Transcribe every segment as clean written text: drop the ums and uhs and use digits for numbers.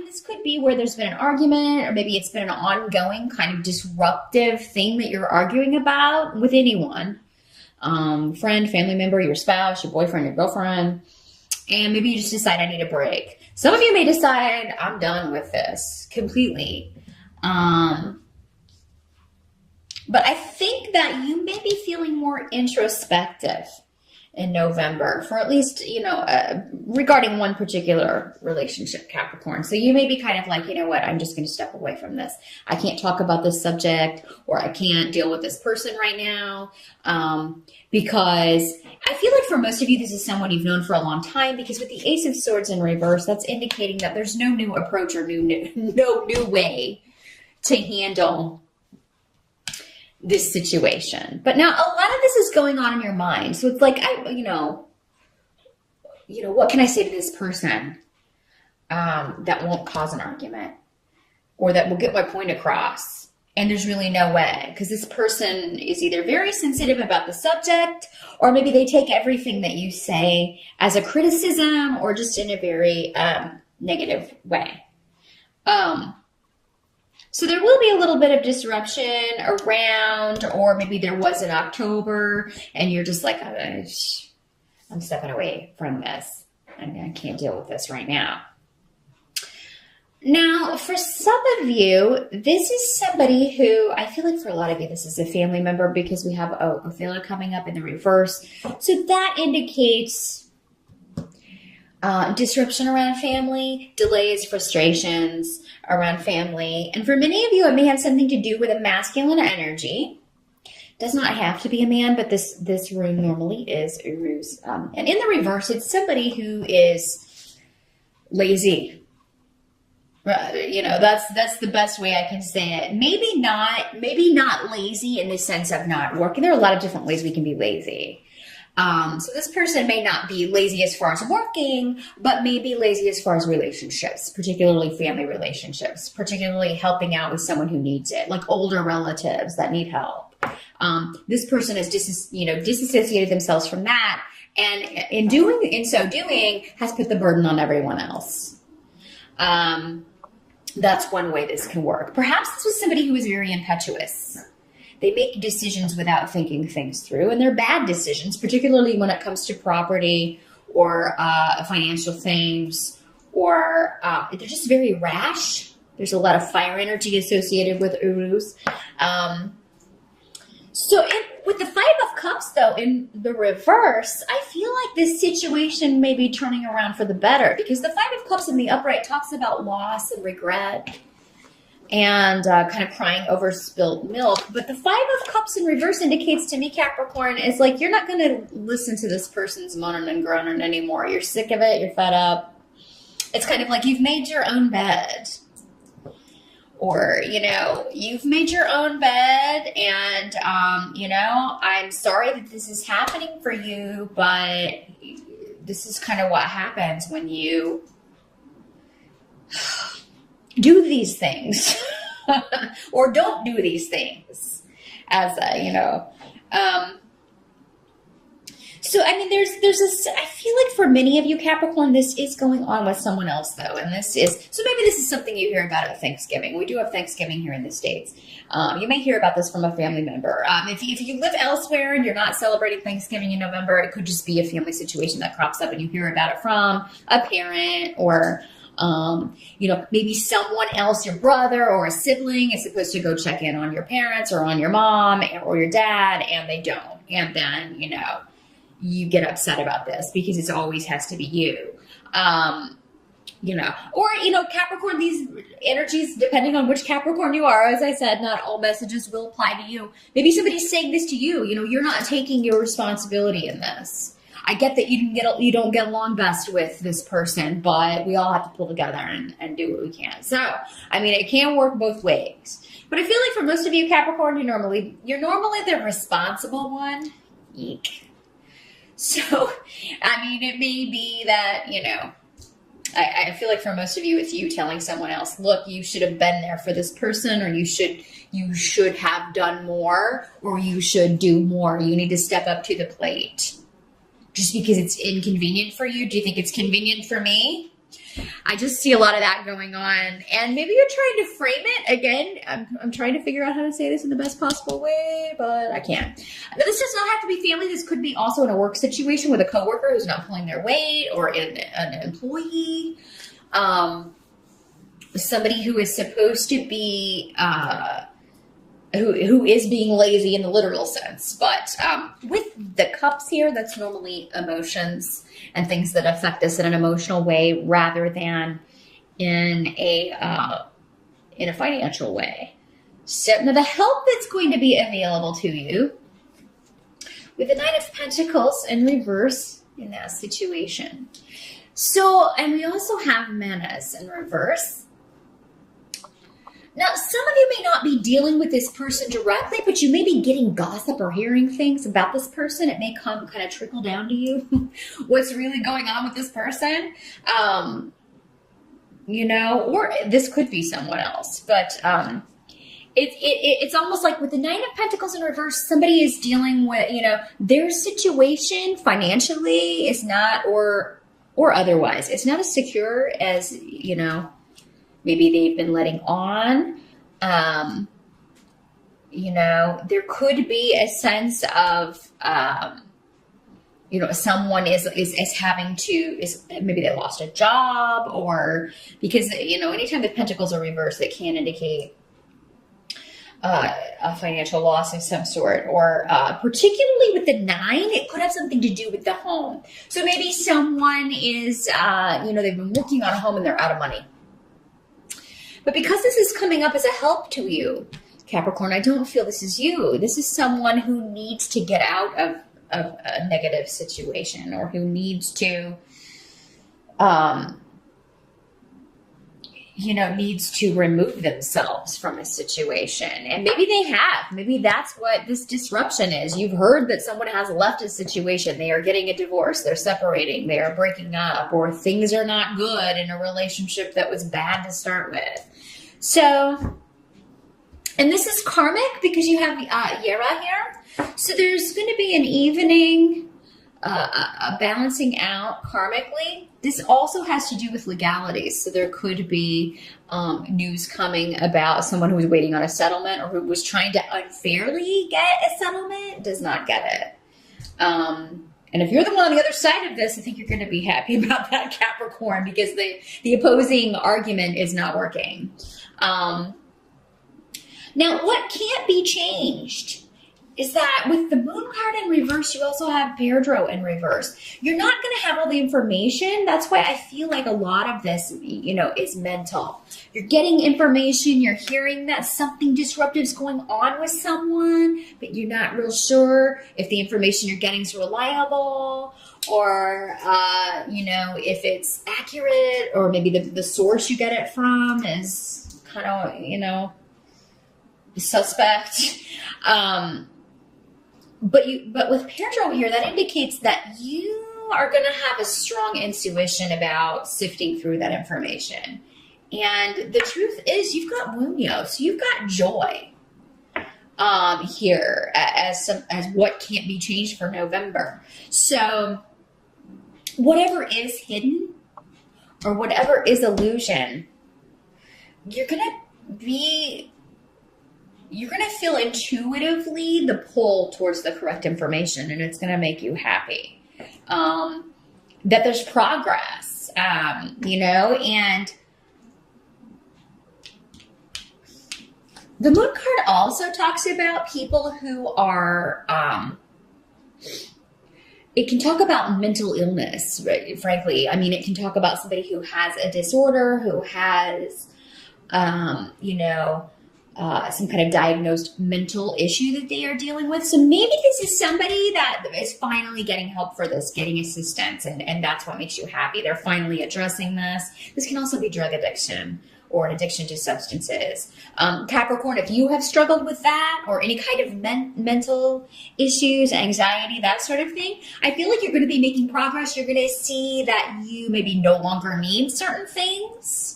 this could be where there's been an argument, or maybe it's been an ongoing kind of disruptive thing that you're arguing about with anyone. Friend, family member, your spouse, your boyfriend, your girlfriend. And maybe you just decide I need a break. Some of you may decide I'm done with this completely. But I think that you may be feeling more introspective in November for at least, regarding one particular relationship, Capricorn. So you may be kind of like, you know what, I'm just going to step away from this. I can't talk about this subject, or I can't deal with this person right now. Because I feel like for most of you, this is someone you've known for a long time, because with the Ace of Swords in reverse, that's indicating that there's no new approach or no new way to handle this situation. But now a lot of this is going on in your mind. So it's like, what can I say to this person that won't cause an argument, or that will get my point across? And there's really no way, because this person is either very sensitive about the subject, or maybe they take everything that you say as a criticism, or just in a very negative way. So there will be a little bit of disruption around, or maybe there was in October and you're just like, I'm stepping away from this. I can't deal with this right now. Now, for some of you, this is somebody who, I feel like for a lot of you, this is a family member, because we have a filler coming up in the reverse. So that indicates disruption around family, delays, frustrations around family. And for many of you, it may have something to do with a masculine energy. Does not have to be a man, but this rune normally is Uruz. And in the reverse, it's somebody who is lazy. That's the best way I can say it. Maybe not lazy in the sense of not working. There are a lot of different ways we can be lazy. So this person may not be lazy as far as working, but maybe lazy as far as relationships, particularly family relationships, particularly helping out with someone who needs it, like older relatives that need help. This person has disassociated themselves from that, and in so doing has put the burden on everyone else. That's one way this can work. Perhaps this was somebody who was very impetuous. They make decisions without thinking things through, and they're bad decisions, particularly when it comes to property or financial things, or they're just very rash. There's a lot of fire energy associated with Uruz. With the Five of Cups, though, in the reverse, I feel like this situation may be turning around for the better, because the Five of Cups in the upright talks about loss and regret, and kind of crying over spilt milk. But the Five of Cups in reverse indicates to me, Capricorn, is like you're not going to listen to this person's moaning and groaning anymore. You're sick of it. You're fed up. It's kind of like you've made your own bed. Or, you've made your own bed, and, I'm sorry that this is happening for you, but this is kind of what happens when you do these things or don't do these things, as so I mean, I feel like for many of you, Capricorn, this is going on with someone else, though, and maybe this is something you hear about at Thanksgiving. We do have Thanksgiving here in the States. You may hear about this from a family member. If you live elsewhere and you're not celebrating Thanksgiving in November, it could just be a family situation that crops up and you hear about it from a parent, or maybe someone else, your brother or a sibling is supposed to go check in on your parents or on your mom or your dad, and they don't. And then, you get upset about this because it always has to be you. Capricorn, these energies, depending on which Capricorn you are, as I said, not all messages will apply to you. Maybe somebody's saying this to you. You're not taking your responsibility in this. I get that you don't get along best with this person, but we all have to pull together and do what we can. So, I mean, it can work both ways. But I feel like for most of you, Capricorn, you're normally the responsible one. Eek. So, I mean, it may be that, I feel like for most of you, it's you telling someone else, look, you should have been there for this person, or you should have done more, or you should do more. You need to step up to the plate. Just because it's inconvenient for you. Do you think it's convenient for me? I just see a lot of that going on. And maybe you're trying to frame it. Again, I'm trying to figure out how to say this in the best possible way, but I can't. But this does not have to be family. This could be also in a work situation with a coworker who's not pulling their weight, or an employee. Somebody who is supposed to be... who is being lazy in the literal sense. But with the cups here, that's normally emotions and things that affect us in an emotional way rather than in a financial way. So now the help that's going to be available to you with the Nine of Pentacles in reverse in that situation. So, and we also have Menace in reverse. Now, some of you may not be dealing with this person directly, but you may be getting gossip or hearing things about this person. It may kind of trickle down to you what's really going on with this person. You know, or this could be someone else. But it's almost like with the Nine of Pentacles in reverse, somebody is dealing with, you know, their situation financially is not, or otherwise, it's not as secure as, you know, maybe they've been letting on. You know, there could be a sense of, you know, someone is having to, maybe they lost a job, or because, you know, anytime the pentacles are reversed, it can indicate a financial loss of some sort, or particularly with the 9, it could have something to do with the home. So maybe someone is, you know, they've been working on a home and they're out of money. But because this is coming up as a help to you, Capricorn, I don't feel this is you. This is someone who needs to get out of a negative situation, or who needs to, you know, needs to remove themselves from a situation. And maybe they have. Maybe that's what this disruption is. You've heard that someone has left a situation. They are getting a divorce. They're separating. They are breaking up. Or things are not good in a relationship that was bad to start with. So, and this is karmic because you have Yera here. So there's going to be an evening, a balancing out karmically. This also has to do with legalities. So there could be news coming about someone who was waiting on a settlement, or who was trying to unfairly get a settlement, does not get it. And if you're the one on the other side of this, I think you're going to be happy about that, Capricorn, because the opposing argument is not working. Now, what can't be changed is that with the Moon card in reverse, you also have Pedro in reverse. You're not going to have all the information. That's why I feel like a lot of this, you know, is mental. You're getting information. You're hearing that something disruptive is going on with someone, but you're not real sure if the information you're getting is reliable, or, you know, if it's accurate, or maybe the source you get it from is kind of, you know, suspect. But with Pedro here, that indicates that you are going to have a strong intuition about sifting through that information. And the truth is, you've got Wunyo, so you've got joy here as what can't be changed for November. So whatever is hidden, or whatever is illusion, you're going to feel intuitively the pull towards the correct information, and it's going to make you happy. That there's progress, you know, and the Moon card also talks about people who are, it can talk about mental illness, right? Frankly. I mean, it can talk about somebody who has a disorder, who has, you know, some kind of diagnosed mental issue that they are dealing with. So maybe this is somebody that is finally getting help for this, getting assistance, and that's what makes you happy. They're finally addressing this. This can also be drug addiction, or an addiction to substances. Capricorn, if you have struggled with that, or any kind of mental issues, anxiety, that sort of thing, I feel like you're going to be making progress. You're going to see that you maybe no longer need certain things.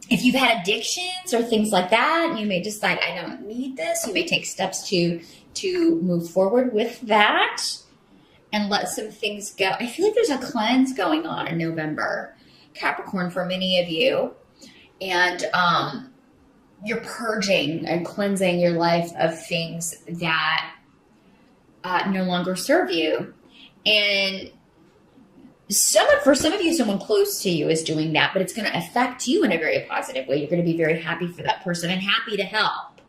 If you've had addictions or things like that, you may decide, I don't need this. You may take steps to move forward with that. and let some things go. I feel like there's a cleanse going on in November, Capricorn, for many of you. And you're purging and cleansing your life of things that no longer serve you. And for some of you, someone close to you is doing that, but it's going to affect you in a very positive way. You're going to be very happy for that person and happy to help.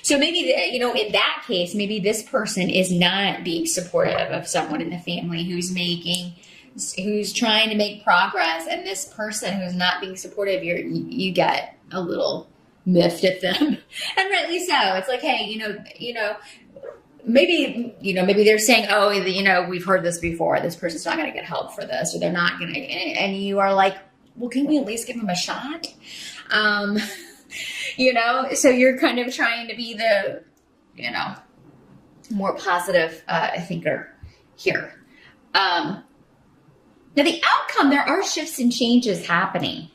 So maybe, in that case, maybe this person is not being supportive of someone in the family who's trying to make progress, and this person who's not being supportive, you get a little miffed at them, and rightly so. It's like, hey, maybe they're saying, oh, we've heard this before. This person's not going to get help for this, or they're not going to, and you are like, well, can we at least give them a shot? So you're kind of trying to be the, more positive thinker here. Now the outcome, there are shifts and changes happening.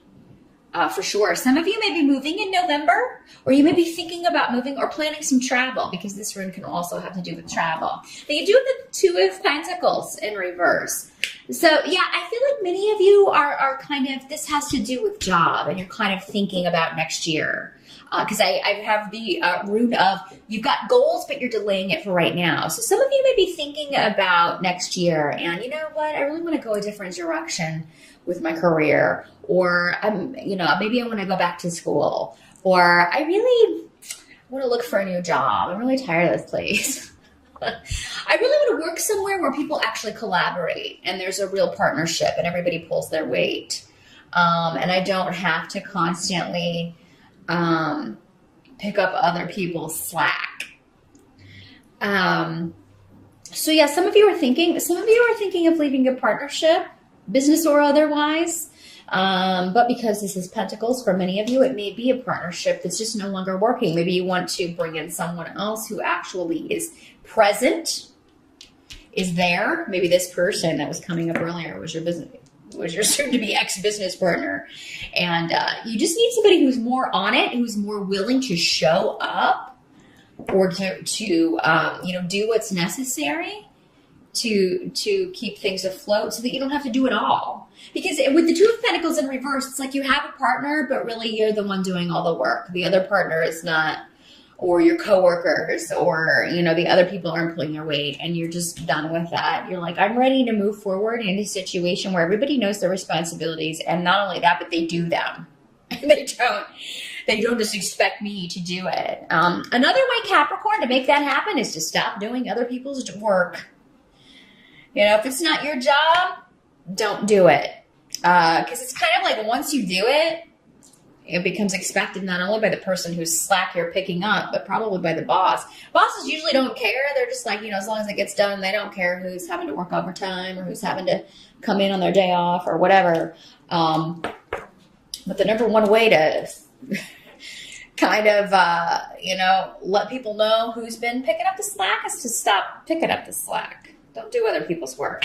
For sure. Some of you may be moving in November, or you may be thinking about moving or planning some travel, because this rune can also have to do with travel. Now you do have the Two of Pentacles in reverse. So yeah, I feel like many of you are kind of, this has to do with job, and you're kind of thinking about next year. Because I have the rune of, you've got goals, but you're delaying it for right now. So some of you may be thinking about next year, and you know what, I really want to go a different direction with my career, or maybe I want to go back to school, or I really want to look for a new job. I'm really tired of this place. I really want to work somewhere where people actually collaborate and there's a real partnership and everybody pulls their weight. And I don't have to constantly pick up other people's slack. So yeah, some of you are thinking of leaving a partnership, business or otherwise. But because this is Pentacles, for many of you, it may be a partnership that's just no longer working. Maybe you want to bring in someone else who actually is present, is there. Maybe this person that was coming up earlier was your soon-to-be ex-business partner. And you just need somebody who's more on it, who's more willing to show up, or to do what's necessary to keep things afloat, so that you don't have to do it all. Because with the Two of Pentacles in reverse, it's like you have a partner, but really you're the one doing all the work. The other partner is not, or your coworkers, or the other people aren't pulling their weight, and you're just done with that. You're like, I'm ready to move forward in a situation where everybody knows their responsibilities, and not only that, but they do them. They don't just expect me to do it. Another way, Capricorn, to make that happen is to stop doing other people's work. If it's not your job, don't do it. Because it's kind of like, once you do it, it becomes expected not only by the person whose slack you're picking up, but probably by the boss. Bosses usually don't care. They're just like, as long as it gets done, they don't care who's having to work overtime or who's having to come in on their day off or whatever. But the number one way to kind of, let people know who's been picking up the slack is to stop picking up the slack. Don't do other people's work.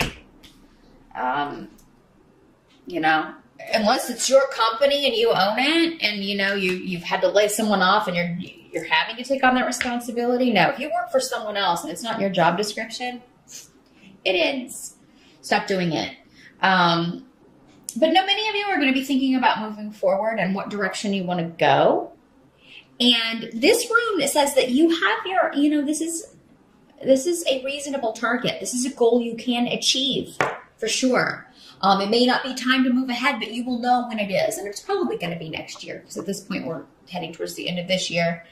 Unless it's your company and you own it, and you've had to lay someone off and you're having to take on that responsibility. No, if you work for someone else and it's not your job description, it ends. Stop doing it. But no, many of you are going to be thinking about moving forward and what direction you want to go. And this rune says that you have your, this is a reasonable target. This is a goal you can achieve for sure. It may not be time to move ahead, but you will know when it is. And it's probably going to be next year, because at this point we're heading towards the end of this year.